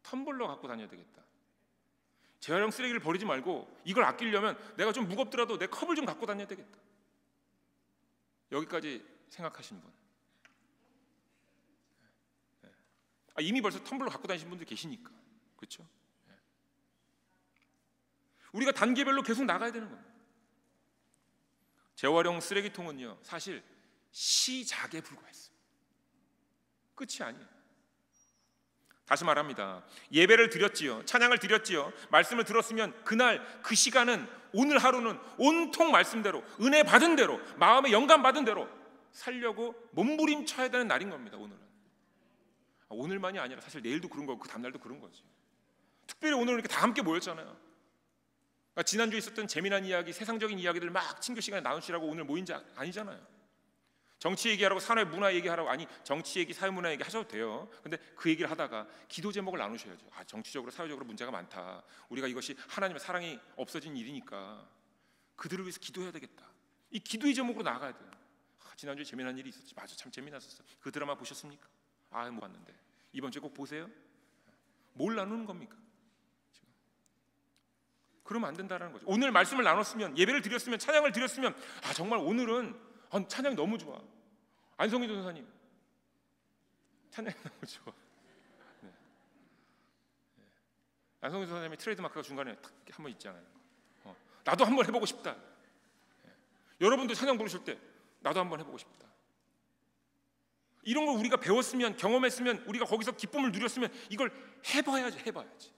텀블러 갖고 다녀야 되겠다. 재활용 쓰레기를 버리지 말고 이걸 아끼려면 내가 좀 무겁더라도 내 컵을 좀 갖고 다녀야 되겠다. 여기까지 생각하신 분. 이미 벌써 텀블러 갖고 다니신 분들 계시니까, 그렇죠? 우리가 단계별로 계속 나가야 되는 겁니다. 재활용 쓰레기통은요 사실 시작에 불과했습니다. 끝이 아니에요. 다시 말합니다. 예배를 드렸지요, 찬양을 드렸지요, 말씀을 들었으면 그날 그 시간은, 오늘 하루는 온통 말씀대로 은혜 받은 대로 마음의 영감 받은 대로 살려고 몸부림쳐야 되는 날인 겁니다. 오늘은 오늘만이 아니라 사실 내일도 그런 거고 그 다음날도 그런 거지. 특별히 오늘 이렇게 다 함께 모였잖아요. 지난주에 있었던 재미난 이야기, 세상적인 이야기들 막 친교 시간에 나누시라고 오늘 모인 지 아니잖아요. 정치 얘기하라고, 사회 문화 얘기하라고, 정치 얘기, 사회 문화 얘기 하셔도 돼요. 근데 그 얘기를 하다가 기도 제목을 나누셔야죠. 정치적으로 사회적으로 문제가 많다, 우리가 이것이 하나님의 사랑이 없어진 일이니까 그들을 위해서 기도해야 되겠다. 이 기도의 제목으로 나가야 돼요. 지난주에 재미난 일이 있었지, 맞아, 참 재미났었어. 그 드라마 보셨습니까? 못 봤는데 이번 주에 꼭 보세요. 뭘 나누는 겁니까? 그러면 안 된다는 거죠. 오늘 말씀을 나눴으면, 예배를 드렸으면, 찬양을 드렸으면 정말 오늘은 찬양이 너무 좋아, 안성희 전사님 찬양이 너무 좋아. 네. 안성희 전사님의 트레이드 마크가 중간에 딱 한번 있잖아요. 나도 한번 해보고 싶다. 여러분도 찬양 부르실 때 나도 한번 해보고 싶다. 이런 걸 우리가 배웠으면, 경험했으면, 우리가 거기서 기쁨을 누렸으면 이걸 해봐야지.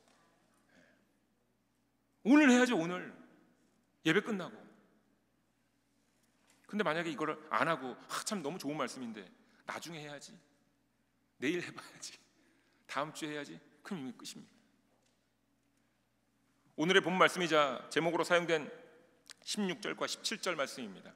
오늘 해야죠. 오늘 예배 끝나고. 근데 만약에 이거를 안 하고 참 너무 좋은 말씀인데 나중에 해야지, 내일 해봐야지, 다음 주에 해야지, 그럼 이미 끝입니다. 오늘의 본 말씀이자 제목으로 사용된 16절과 17절 말씀입니다.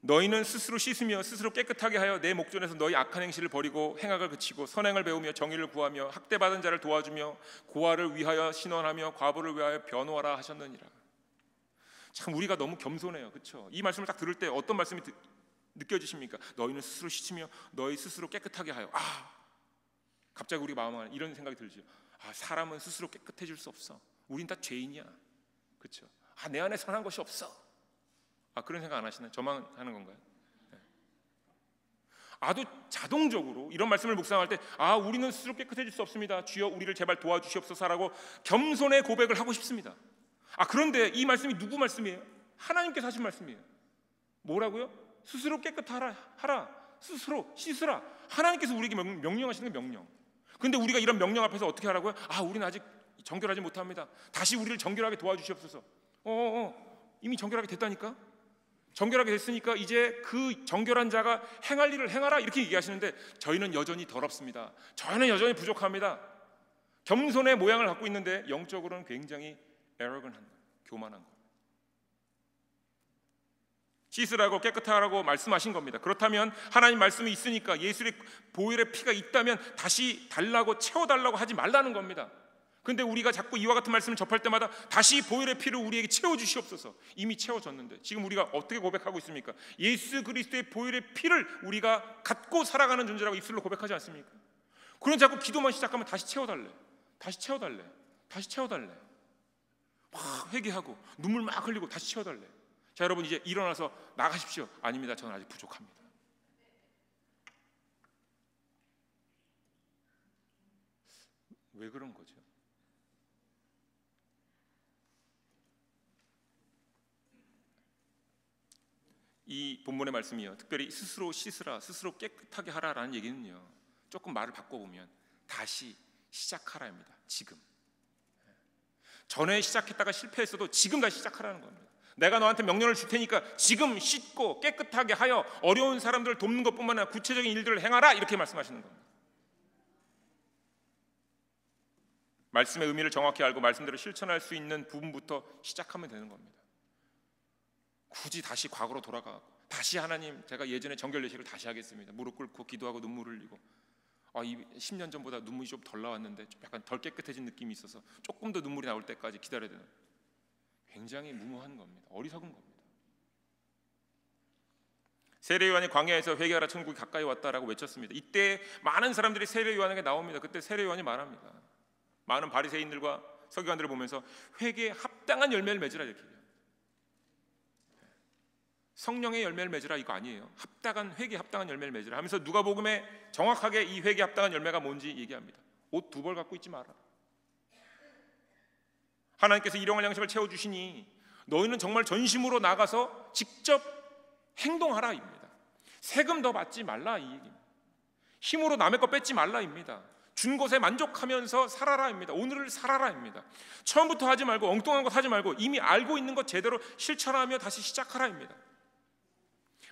너희는 스스로 씻으며 스스로 깨끗하게 하여 내 목전에서 너희 악한 행실을 버리고 행악을 그치고 선행을 배우며 정의를 구하며 학대받은 자를 도와주며 고아를 위하여 신원하며 과부를 위하여 변호하라 하셨느니라. 참 우리가 너무 겸손해요. 그렇죠? 이 말씀을 딱 들을 때 어떤 말씀이 느껴지십니까? 너희는 스스로 씻으며 너희 스스로 깨끗하게 하여. 갑자기 우리 마음 안에 이런 생각이 들죠. 사람은 스스로 깨끗해질 수 없어. 우린 다 죄인이야. 그렇죠? 내 안에 선한 것이 없어. 그런 생각 안 하시나요? 저만 하는 건가요? 네. 아주 자동적으로 이런 말씀을 묵상할 때 우리는 스스로 깨끗해질 수 없습니다. 주여 우리를 제발 도와주시옵소서라고 겸손의 고백을 하고 싶습니다. 그런데 이 말씀이 누구 말씀이에요? 하나님께서 하신 말씀이에요. 뭐라고요? 스스로 깨끗하라 하라. 스스로 씻으라. 하나님께서 우리에게 명령하시는 게 명령. 그런데 우리가 이런 명령 앞에서 어떻게 하라고요? 우리는 아직 정결하지 못합니다. 다시 우리를 정결하게 도와주시옵소서. 이미 정결하게 됐다니까? 정결하게 됐으니까 이제 그 정결한 자가 행할 일을 행하라 이렇게 얘기하시는데 저희는 여전히 더럽습니다. 저희는 여전히 부족합니다. 겸손의 모양을 갖고 있는데 영적으로는 굉장히 arrogant한 거예요. 교만한 거예요. 씻으라고 깨끗하라고 말씀하신 겁니다. 그렇다면 하나님 말씀이 있으니까 예수의 보혈의 피가 있다면 다시 달라고 채워달라고 하지 말라는 겁니다. 근데 우리가 자꾸 이와 같은 말씀을 접할 때마다 다시 보혈의 피를 우리에게 채워주시옵소서. 이미 채워졌는데 지금 우리가 어떻게 고백하고 있습니까? 예수 그리스도의 보혈의 피를 우리가 갖고 살아가는 존재라고 입술로 고백하지 않습니까? 그런 자꾸 기도만 시작하면 다시 채워달래, 다시 채워달래, 다시 채워달래. 막 회개하고 눈물 막 흘리고 다시 채워달래. 자, 여러분 이제 일어나서 나가십시오. 아닙니다. 저는 아직 부족합니다. 왜 그런 거죠? 이 본문의 말씀이요, 특별히 스스로 씻으라, 스스로 깨끗하게 하라라는 얘기는요, 조금 말을 바꿔보면 다시 시작하라입니다. 지금. 전에 시작했다가 실패했어도 지금 다시 시작하라는 겁니다. 내가 너한테 명령을 줄 테니까 지금 씻고 깨끗하게 하여 어려운 사람들을 돕는 것뿐만 아니라 구체적인 일들을 행하라, 이렇게 말씀하시는 겁니다. 말씀의 의미를 정확히 알고 말씀대로 실천할 수 있는 부분부터 시작하면 되는 겁니다. 굳이 다시 과거로 돌아가고 다시 하나님 제가 예전에 정결 예식을 다시 하겠습니다. 무릎 꿇고 기도하고 눈물을 흘리고 10년 전보다 눈물이 좀 덜 나왔는데 좀 약간 덜 깨끗해진 느낌이 있어서 조금 더 눈물이 나올 때까지 기다려야 되는, 굉장히 무모한 겁니다. 어리석은 겁니다. 세례 요한이 광야에서 회개하라 천국이 가까이 왔다라고 외쳤습니다. 이때 많은 사람들이 세례 요한에게 나옵니다. 그때 세례 요한이 말합니다. 많은 바리새인들과 서기관들을 보면서 회개에 합당한 열매를 맺으라 이렇게 얘기해요. 성령의 열매를 맺으라 이거 아니에요. 합당한 회개에 합당한 열매를 맺으라 하면서 누가복음에 정확하게 이 회개에 합당한 열매가 뭔지 얘기합니다. 옷 2벌 갖고 있지 마라. 하나님께서 일용할 양식을 채워주시니 너희는 정말 전심으로 나가서 직접 행동하라입니다. 세금 더 받지 말라 이 얘기입니다. 힘으로 남의 거 뺏지 말라입니다. 준 것에 만족하면서 살아라입니다. 오늘을 살아라입니다. 처음부터 하지 말고 엉뚱한 것 하지 말고 이미 알고 있는 것 제대로 실천하며 다시 시작하라입니다.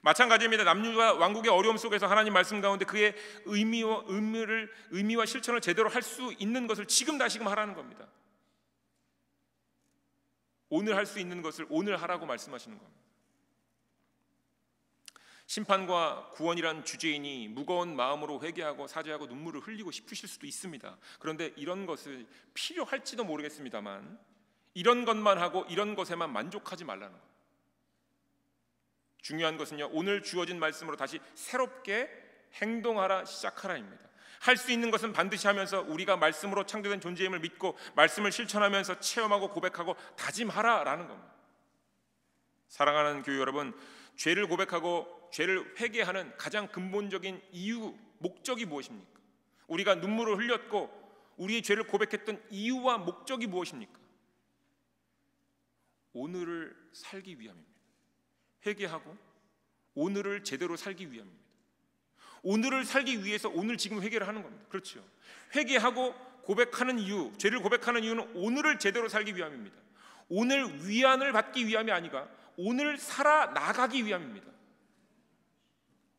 마찬가지입니다. 남유다 왕국의 어려움 속에서 하나님 말씀 가운데 그의 의미와 실천을 제대로 할 수 있는 것을 지금 다시금 하라는 겁니다. 오늘 할 수 있는 것을 오늘 하라고 말씀하시는 겁니다. 심판과 구원이란 주제이니 무거운 마음으로 회개하고 사죄하고 눈물을 흘리고 싶으실 수도 있습니다. 그런데 이런 것을 필요할지도 모르겠습니다만 이런 것만 하고 이런 것에만 만족하지 말라는 거예요. 중요한 것은요, 오늘 주어진 말씀으로 다시 새롭게 행동하라, 시작하라입니다. 할 수 있는 것은 반드시 하면서 우리가 말씀으로 창조된 존재임을 믿고 말씀을 실천하면서 체험하고 고백하고 다짐하라라는 겁니다. 사랑하는 교회 여러분, 죄를 고백하고 죄를 회개하는 가장 근본적인 이유, 목적이 무엇입니까? 우리가 눈물을 흘렸고 우리의 죄를 고백했던 이유와 목적이 무엇입니까? 오늘을 살기 위함입니다. 회개하고 오늘을 제대로 살기 위함입니다. 오늘을 살기 위해서 오늘 지금 회개를 하는 겁니다. 그렇죠? 회개하고 고백하는 이유, 죄를 고백하는 이유는 오늘을 제대로 살기 위함입니다. 오늘 위안을 받기 위함이 아니라 오늘 살아나가기 위함입니다.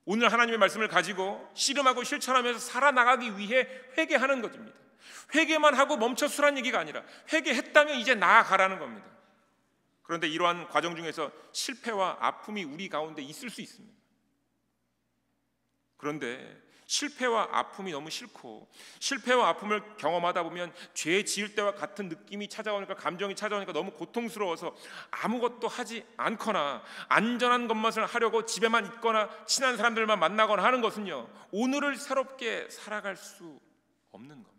오늘 하나님의 말씀을 가지고 씨름하고 실천하면서 살아나가기 위해 회개하는 것입니다. 회개만 하고 멈춰서란 얘기가 아니라 회개했다면 이제 나아가라는 겁니다. 그런데 이러한 과정 중에서 실패와 아픔이 우리 가운데 있을 수 있습니다. 그런데 실패와 아픔이 너무 싫고 실패와 아픔을 경험하다 보면 죄 지을 때와 같은 느낌이 찾아오니까, 감정이 찾아오니까 너무 고통스러워서 아무것도 하지 않거나 안전한 것만 하려고 집에만 있거나 친한 사람들만 만나거나 하는 것은요, 오늘을 새롭게 살아갈 수 없는 겁니다.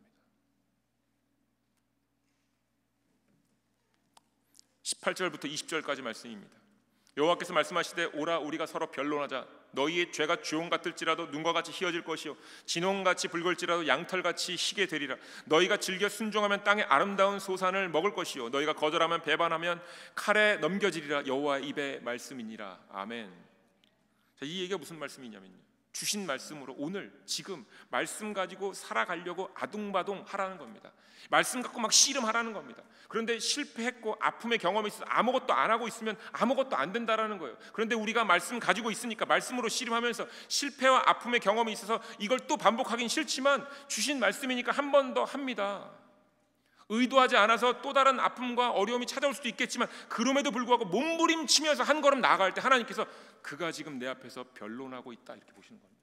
18절부터 20절까지 말씀입니다. 여호와께서 말씀하시되 오라 우리가 서로 변론하자. 너희의 죄가 주홍 같을지라도 눈과 같이 희어질 것이요 진홍같이 붉을지라도 양털같이 희게 되리라. 너희가 즐겨 순종하면 땅의 아름다운 소산을 먹을 것이요 너희가 거절하면 배반하면 칼에 넘겨지리라. 여호와의 입의 말씀이니라. 아멘. 자, 이 얘기가 무슨 말씀이냐면요, 주신 말씀으로 오늘 지금 말씀 가지고 살아가려고 아둥바둥 하라는 겁니다. 말씀 갖고 막 씨름하라는 겁니다. 그런데 실패했고 아픔의 경험이 있어서 아무것도 안 하고 있으면 아무것도 안 된다라는 거예요. 그런데 우리가 말씀 가지고 있으니까 말씀으로 씨름하면서 실패와 아픔의 경험이 있어서 이걸 또 반복하긴 싫지만 주신 말씀이니까 한 번 더 합니다. 의도하지 않아서 또 다른 아픔과 어려움이 찾아올 수도 있겠지만 그럼에도 불구하고 몸부림치면서 한 걸음 나아갈 때 하나님께서 그가 지금 내 앞에서 변론하고 있다, 이렇게 보시는 겁니다.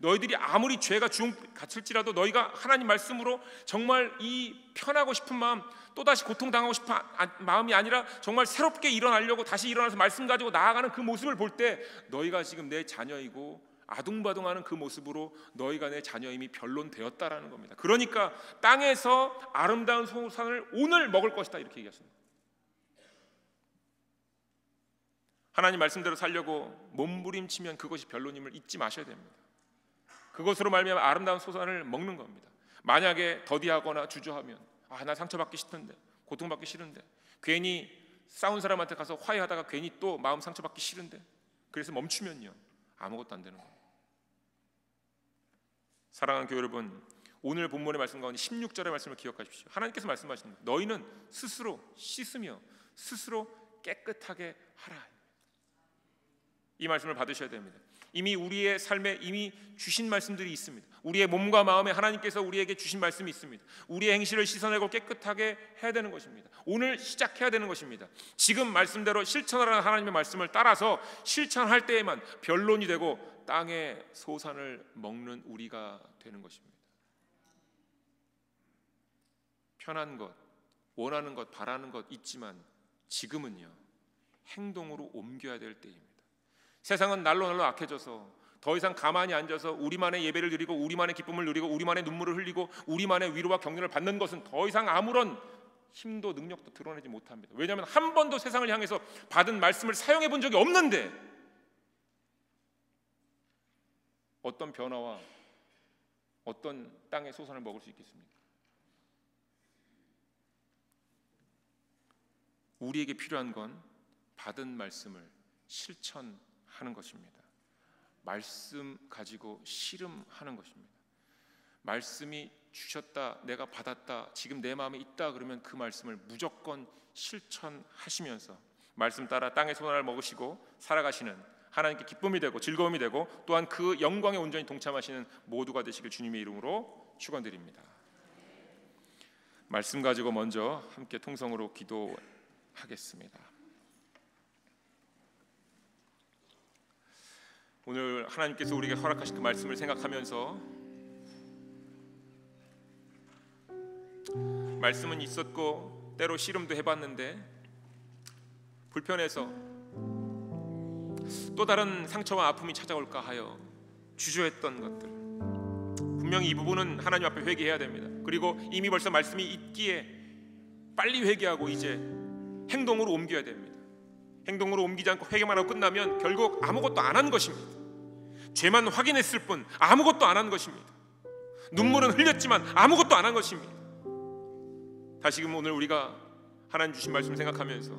너희들이 아무리 죄가 주홍 같을지라도 너희가 하나님 말씀으로 정말 이 편하고 싶은 마음, 또다시 고통당하고 싶은 마음이 아니라 정말 새롭게 일어나려고 다시 일어나서 말씀 가지고 나아가는 그 모습을 볼 때 너희가 지금 내 자녀이고 아둥바둥하는 그 모습으로 너희가 내 자녀임이 변론되었다라는 겁니다. 그러니까 땅에서 아름다운 소산을 오늘 먹을 것이다, 이렇게 얘기하십니다. 하나님 말씀대로 살려고 몸부림치면 그것이 변론임을 잊지 마셔야 됩니다. 그것으로 말미암아 아름다운 소산을 먹는 겁니다. 만약에 더디하거나 주저하면 나 상처받기 싫은데, 고통받기 싫은데, 괜히 싸운 사람한테 가서 화해하다가 괜히 또 마음 상처받기 싫은데, 그래서 멈추면요, 아무것도 안 되는 겁니다. 사랑하는 교회 여러분, 오늘 본문의 말씀 가운데 16절의 말씀을 기억하십시오. 하나님께서 말씀하시는 거예요. 너희는 스스로 씻으며 스스로 깨끗하게 하라. 이 말씀을 받으셔야 됩니다. 이미 우리의 삶에 이미 주신 말씀들이 있습니다. 우리의 몸과 마음에 하나님께서 우리에게 주신 말씀이 있습니다. 우리의 행실을 씻어내고 깨끗하게 해야 되는 것입니다. 오늘 시작해야 되는 것입니다. 지금 말씀대로 실천하라는 하나님의 말씀을 따라서 실천할 때에만 변론이 되고 땅의 소산을 먹는 우리가 되는 것입니다. 편한 것, 원하는 것, 바라는 것 있지만 지금은요, 행동으로 옮겨야 될 때입니다. 세상은 날로 악해져서 더 이상 가만히 앉아서 우리만의 예배를 드리고 우리만의 기쁨을 누리고 우리만의 눈물을 흘리고 우리만의 위로와 격려를 받는 것은 더 이상 아무런 힘도 능력도 드러내지 못합니다. 왜냐하면 한 번도 세상을 향해서 받은 말씀을 사용해 본 적이 없는데 어떤 변화와 어떤 땅의 소산을 먹을 수 있겠습니까? 우리에게 필요한 건 받은 말씀을 실천하는 것입니다. 말씀 가지고 씨름하는 것입니다. 말씀이 주셨다, 내가 받았다, 지금 내 마음에 있다 그러면 그 말씀을 무조건 실천하시면서 말씀 따라 땅의 소산을 먹으시고 살아가시는 하나님께 기쁨이 되고 즐거움이 되고 또한 그 영광에 온전히 동참하시는 모두가 되시길 주님의 이름으로 축원드립니다. 말씀 가지고 먼저 함께 통성으로 기도하겠습니다. 오늘 하나님께서 우리에게 허락하신 그 말씀을 생각하면서 말씀은 있었고 때로 씨름도 해봤는데 불편해서 또 다른 상처와 아픔이 찾아올까 하여 주저했던 것들, 분명히 이 부분은 하나님 앞에 회개해야 됩니다. 그리고 이미 벌써 말씀이 있기에 빨리 회개하고 이제 행동으로 옮겨야 됩니다. 행동으로 옮기지 않고 회개만 하고 끝나면 결국 아무것도 안 한 것입니다. 죄만 확인했을 뿐 아무것도 안 한 것입니다. 눈물은 흘렸지만 아무것도 안 한 것입니다. 다시금 오늘 우리가 하나님 주신 말씀 생각하면서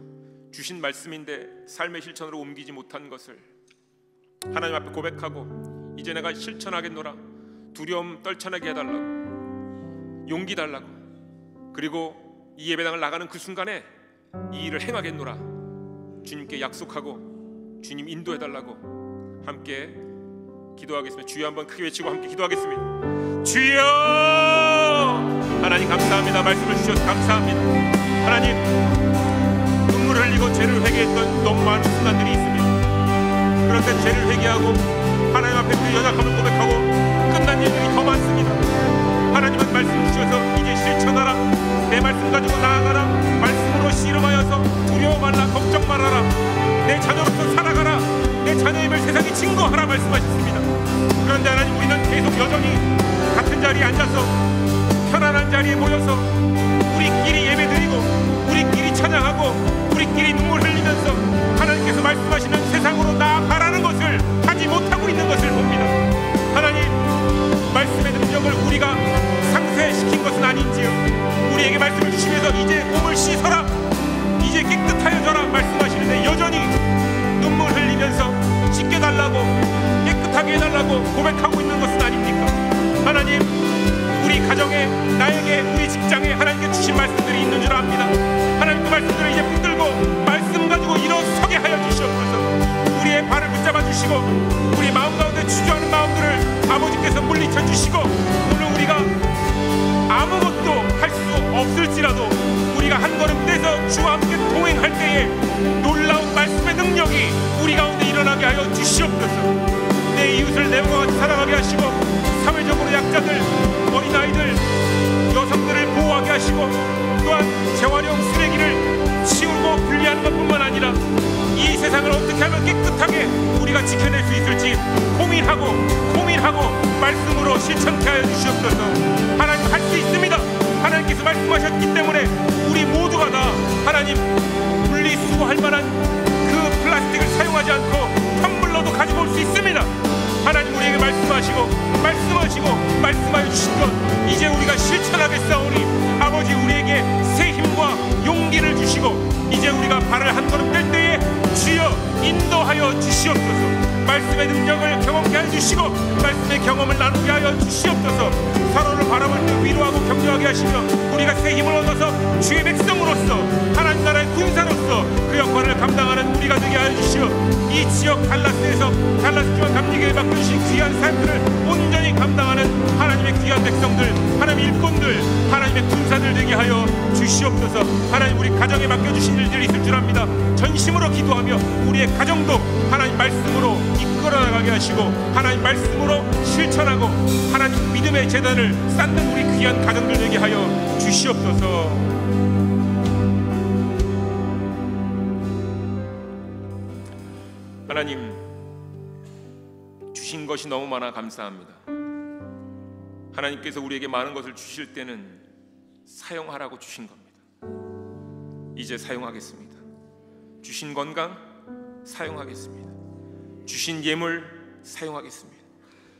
주신 말씀인데 삶의 실천으로 옮기지 못한 것을 하나님 앞에 고백하고 이제 내가 실천하겠노라, 두려움 떨쳐나게 해달라고, 용기 달라고, 그리고 이 예배당을 나가는 그 순간에 이 일을 행하겠노라 주님께 약속하고 주님 인도해달라고 함께 기도하겠습니다. 주여 한번 크게 외치고 함께 기도하겠습니다. 주여! 하나님 감사합니다. 말씀을 주셔서 감사합니다. 하나님 우리도 죄를 회개했던 너무 많은 순간들이 있습니다. 그런데 죄를 회개하고 하나님 앞에 그 연약함을 고백하고 끝난 일들이 더 많습니다. 하나님은 말씀 주셔서 이제 실천하라, 내 말씀 가지고 나아가라, 말씀으로 씨름하여서 두려워 말라, 걱정 말아라, 내 자녀로서 살아가라, 내 자녀임을 세상에 증거하라 말씀하셨습니다. 그런데 하나님, 우리는 계속 여전히 같은 자리에 앉아서 편안한 자리에 모여서 우리끼리 예배드리고 우리끼리 찬양하고 우리끼리 눈물 흘리면서 하나님께서 말씀하시는 세상으로 나아가라는 것을 하지 못하고 있는 것을 봅니다. 하나님, 말씀의 능력을 우리가 상쇄시킨 것은 아닌지요. 우리에게 말씀을 주시면서 이제 몸을 씻어라, 이제 깨끗하여져라 말씀하시는데 여전히 눈물 흘리면서 씻겨달라고, 깨끗하게 해달라고 고백하고 있는 것은 아닙니까? 하나님, 우리 가정에, 나에게, 우리 직장에 하나님께 주신 말씀들이 있는 줄 압니다. 하나님, 그 말씀들을 이제 붙들고 말씀 가지고 일어서게 하여 주시옵소서. 우리의 발을 붙잡아 주시고 우리 마음 가운데 주저하는 마음들을 아버지께서 물리쳐 주시고, 오늘 우리가 아무것도 할 수 없을지라도 우리가 한 걸음 떼서 주와 함께 동행할 때에 놀라운 말씀의 능력이 우리 가운데 일어나게 하여 주시옵소서. 내 이웃을 내 몸과 같이 사랑하게 하시고 사회적으로 약자들, 어린아이들, 여성들을 보호하게 하시고, 또한 재활용 쓰레기를 치우고 분리하는 것뿐만 아니라 이 세상을 어떻게 하면 깨끗하게 우리가 지켜낼 수 있을지 고민하고 말씀으로 실천케 하여 주시옵소서. 하나님, 할 수 있습니다. 하나님께서 말씀하셨기 때문에 우리 모두가 다 하나님 분리수거할 만한 그 플라스틱을 사용하지 않고 텀블러도 가지고 올 수 있습니다. 하나님, 우리에게 말씀하여 주신 것 이제 우리가 실천하겠사오니 아버지, 우리에게 새 힘과 용기를 주시고 이제 우리가 발을 한 걸음 뗄 때에 주여 인도하여 주시옵소서. 말씀의 능력을 경험케 하여 주시고 말씀의 경험을 나누게 하여 주시옵소서. 서로를 바라볼 때 위로하고 격려하게 하시며 우리가 새 힘을 얻어서 주의 백성으로서 하나님 나라의 군사로서 그 역할을 감당하는 우리가 되게 하여 주시어 이 지역 달라스에서 달라스 교회 감리교회에 맡겨주신 귀한 삶들을 온전히 감당하는 하나님의 귀한 백성들, 하나님의 일꾼들, 하나님의 군사들 되게 하여 주시옵소서. 하나님, 우리 가정에 맡겨주신 일들이 있을 줄 압니다. 전심으로 기도하며 우리의 가정도 하나님 말씀으로 이끌어 나가게 하시고 하나님 말씀으로 실천하고 하나님 믿음의 재단을 쌓는 우리 귀한 가정들 되게 하여 주시옵소서. 하나님, 주신 것이 너무 많아 감사합니다. 하나님께서 우리에게 많은 것을 주실 때는 사용하라고 주신 겁니다. 이제 사용하겠습니다. 주신 건강 사용하겠습니다. 주신 예물 사용하겠습니다.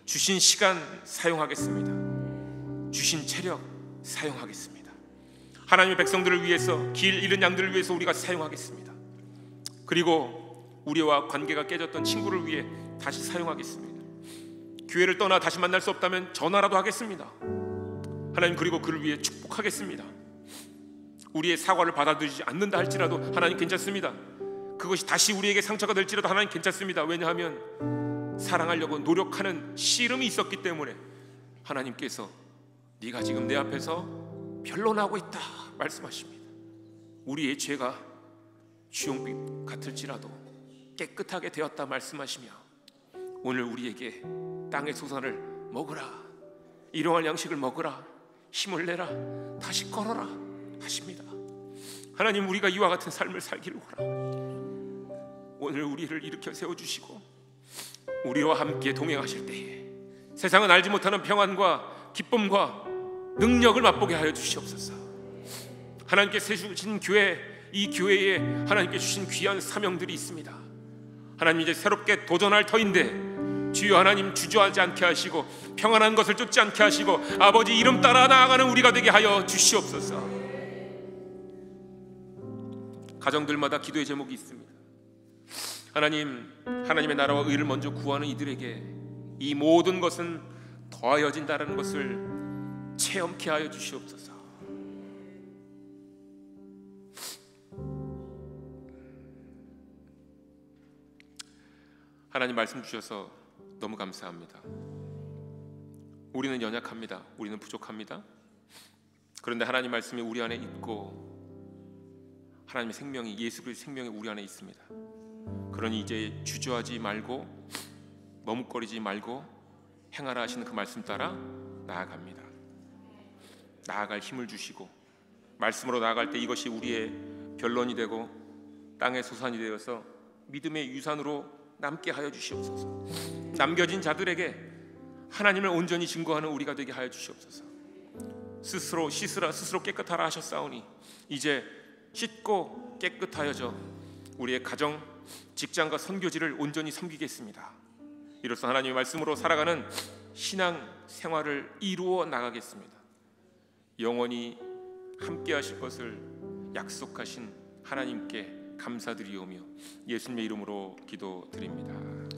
주신 시간 사용하겠습니다. 주신 체력 사용하겠습니다. 하나님의 백성들을 위해서, 길 잃은 양들을 위해서 우리가 사용하겠습니다. 그리고 우리와 관계가 깨졌던 친구를 위해 다시 사용하겠습니다. 교회를 떠나 다시 만날 수 없다면 전화라도 하겠습니다. 하나님, 그리고 그를 위해 축복하겠습니다. 우리의 사과를 받아들이지 않는다 할지라도 하나님 괜찮습니다. 그것이 다시 우리에게 상처가 될지라도 하나님 괜찮습니다. 왜냐하면 사랑하려고 노력하는 씨름이 있었기 때문에 하나님께서 네가 지금 내 앞에서 변론하고 있다 말씀하십니다. 우리의 죄가 주홍빛 같을지라도 깨끗하게 되었다 말씀하시며 오늘 우리에게 땅의 소산을 먹으라, 일용할 양식을 먹으라, 힘을 내라, 다시 걸어라 하십니다. 하나님, 우리가 이와 같은 삶을 살기를 원합니다. 오늘 우리를 일으켜 세워주시고 우리와 함께 동행하실 때에 세상은 알지 못하는 평안과 기쁨과 능력을 맛보게 하여 주시옵소서. 하나님께 세우신 교회, 이 교회에 하나님께 주신 귀한 사명들이 있습니다. 하나님, 이제 새롭게 도전할 터인데 주여 하나님, 주저하지 않게 하시고 평안한 것을 쫓지 않게 하시고 아버지 이름 따라 나아가는 우리가 되게 하여 주시옵소서. 가정들마다 기도의 제목이 있습니다. 하나님, 하나님의 나라와 의를 먼저 구하는 이들에게 이 모든 것은 더하여진다라는 것을 체험케 하여 주시옵소서. 하나님, 말씀 주셔서 너무 감사합니다. 우리는 연약합니다. 우리는 부족합니다. 그런데 하나님 말씀이 우리 안에 있고 하나님의 생명이, 예수 그리스도의 생명이 우리 안에 있습니다. 그러니 이제 주저하지 말고 머뭇거리지 말고 행하라 하시는 그 말씀 따라 나아갑니다. 나아갈 힘을 주시고 말씀으로 나아갈 때 이것이 우리의 변론이 되고 땅의 소산이 되어서 믿음의 유산으로 남게 하여 주시옵소서. 남겨진 자들에게 하나님을 온전히 증거하는 우리가 되게 하여 주시옵소서. 스스로 씻으라, 스스로 깨끗하라 하셨사오니 이제 씻고 깨끗하여져 우리의 가정, 직장과 선교지를 온전히 섬기겠습니다. 이로써 하나님의 말씀으로 살아가는 신앙 생활을 이루어 나가겠습니다. 영원히 함께 하실 것을 약속하신 하나님께 감사드리오며 예수님의 이름으로 기도드립니다.